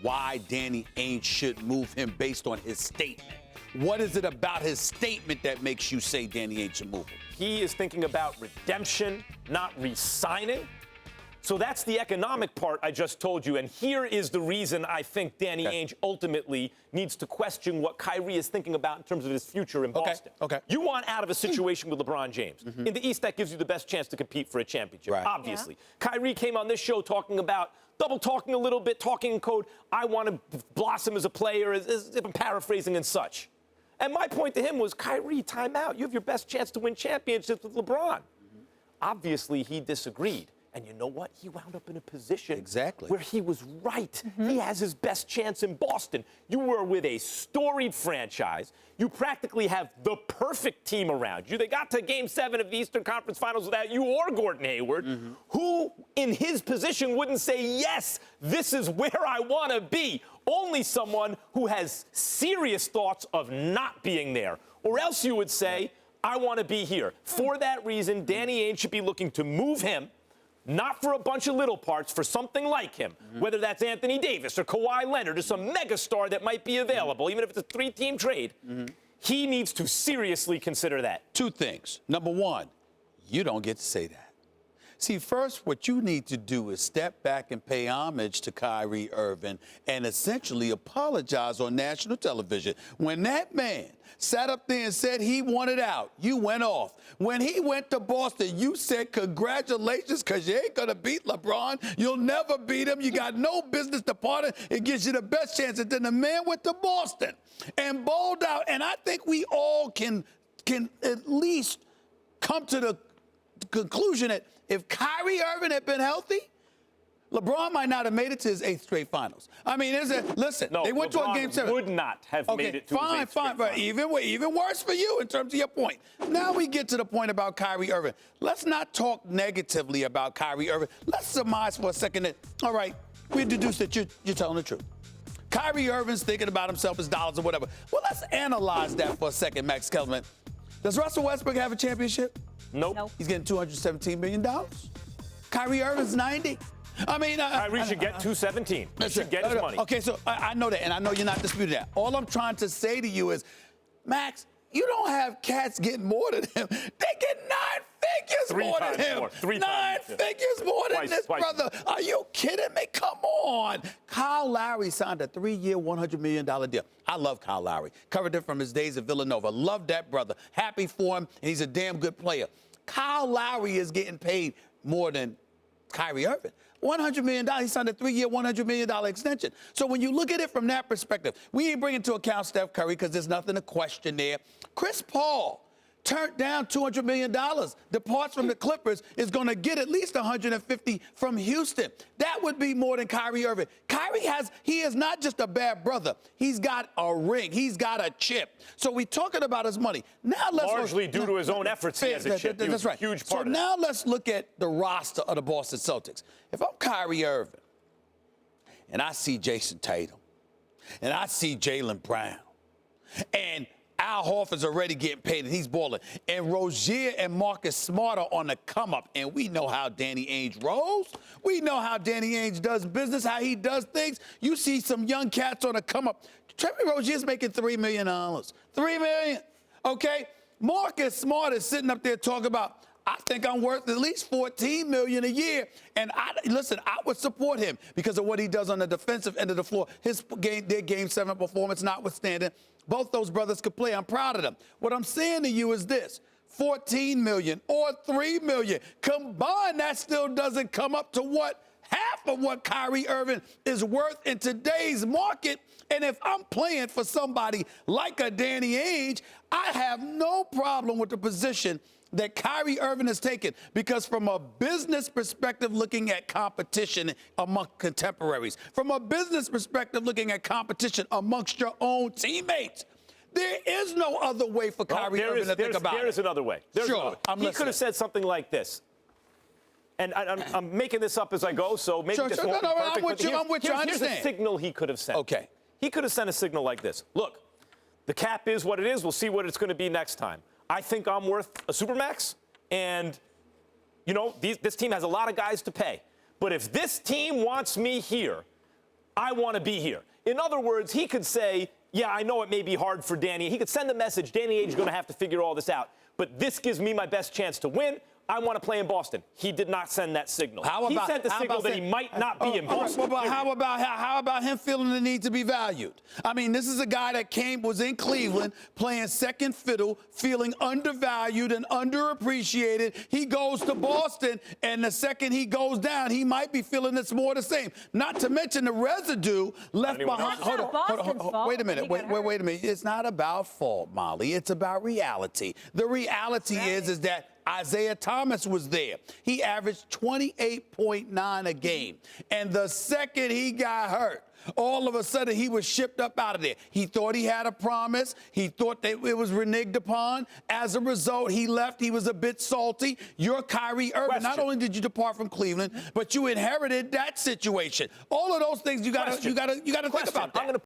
why Danny Ainge should move him based on his statement. What is it about his statement that makes you say Danny Ainge should move him? He is thinking about redemption, not re-signing. So that's the economic part I just told you. And here is the reason I think Danny Ainge ultimately needs to question what Kyrie is thinking about in terms of his future in Boston. You want out of a situation with LeBron James. In the East, that gives you the best chance to compete for a championship, obviously. Yeah. Kyrie came on this show talking about double-talking a little bit, talking in code. I want to blossom as a player, as if I'm paraphrasing and such. And my point to him was, Kyrie, time out. You have your best chance to win championships with LeBron. Obviously, he disagreed. And you know what? He wound up in a position where he was right. He has his best chance in Boston. You were with a storied franchise. You practically have the perfect team around you. They got to Game 7 of the Eastern Conference Finals without you or Gordon Hayward, who in his position wouldn't say, yes, this is where I want to be. Only someone who has serious thoughts of not being there. Or else you would say, I want to be here. For that reason, Danny Ainge should be looking to move him. Not for a bunch of little parts, for something like him, whether that's Anthony Davis or Kawhi Leonard or some megastar that might be available, even if it's a three-team trade. He needs to seriously consider that. Two things. Number one, you don't get to say that. See, first, what you need to do is step back and pay homage to Kyrie Irving and essentially apologize on national television. When that man sat up there and said he wanted out, you went off. When he went to Boston, you said congratulations because you ain't going to beat LeBron. You'll never beat him. You got no business departing. It gives you the best chance. And then the man went to Boston and bowled out. And I think we all can at least come to the conclusion that if Kyrie Irving had been healthy, LeBron might not have made it to his 8th straight finals. I mean, listen, no, they went LeBron to a Game 7. Would not have made it to his 8th straight but even worse for you in terms of your point. Now we get to the point about Kyrie Irving. Let's not talk negatively about Kyrie Irving. Let's surmise for a second that, all right, we deduce that you're telling the truth. Kyrie Irving's thinking about himself as dollars or whatever. Well, let's analyze that for a second, Max Kellerman. Does Russell Westbrook have a championship? Nope. He's getting $217 million. Kyrie Irving's 90. I mean, Kyrie should get 217. He should get his money. Okay, so I know that, and I know you're not disputing that. All I'm trying to say to you is, Max, you don't have cats getting more than him. They get 9 figures more than him. 9 figures more than this brother. Are you kidding me? Come on. Kyle Lowry signed a 3-year, $100 million deal. I love Kyle Lowry. Covered him from his days at Villanova. Love that brother. Happy for him, and he's a damn good player. Kyle Lowry is getting paid more than Kyrie Irving. $100 million. He signed a 3-year, $100 million extension. So when you look at it from that perspective, we ain't bringing into account Steph Curry because there's nothing to question there. Chris Paul turned down $200 million. Departs from the Clippers, is going to get at least $150 from Houston. That would be more than Kyrie Irving. He is not just a bad brother. He's got a ring. He's got a chip. So we're talking about his money. Now let's largely due to his own efforts, he has a chip. That's right. Huge part so now let's look at the roster of the Boston Celtics. If I'm Kyrie Irving and I see Jason Tatum and I see Jaylen Brown and Al Horford's already getting paid, and he's balling. And Rozier and Marcus Smart are on the come-up, and we know how Danny Ainge rolls. We know how Danny Ainge does business, how he does things. You see some young cats on the come-up. Trevor Rozier's making $3 million. $3 million, okay? Marcus Smart is sitting up there talking about, I think I'm worth at least $14 million a year. And I would support him because of what he does on the defensive end of the floor. Their Game 7 performance notwithstanding, both those brothers could play. I'm proud of them. What I'm saying to you is this. $14 million or $3 million. Combined, that still doesn't come up to half of what Kyrie Irving is worth in today's market. And if I'm playing for somebody like a Danny Ainge, I have no problem with the position that Kyrie Irving has taken, because from a business perspective, looking at competition among contemporaries, from a business perspective, looking at competition amongst your own teammates, there is no other way for Kyrie Irving to think about it. There is another way. Sure. He could have said something like this. And I'm making this up as I go, so maybe this won't be perfect. I'm with you. I understand. Here's a signal he could have sent. Okay. He could have sent a signal like this. Look, the cap is what it is. We'll see what it's going to be next time. I think I'm worth a supermax, and, you know, this team has a lot of guys to pay. But if this team wants me here, I want to be here. In other words, he could say, yeah, I know it may be hard for Danny. He could send the message, Danny Ainge is going to have to figure all this out. But this gives me my best chance to win. I want to play in Boston. He did not send that signal. He sent the signal that he might not be in Boston. Well, how about him feeling the need to be valued? I mean, this is a guy that was in Cleveland playing second fiddle, feeling undervalued and underappreciated. He goes to Boston, and the second he goes down, he might be feeling it's more the same. Not to mention the residue left behind. Hold on. Wait a minute. Wait a minute. It's not about fault, Molly. It's about reality. The reality is that Isaiah Thomas was there. He averaged 28.9 a game. And the second he got hurt, all of a sudden he was shipped up out of there. He thought he had a promise. He thought that it was reneged upon. As a result, he left. He was a bit salty. You're Kyrie Irving. Not only did you depart from Cleveland, but you inherited that situation. All of those things you got to think about that.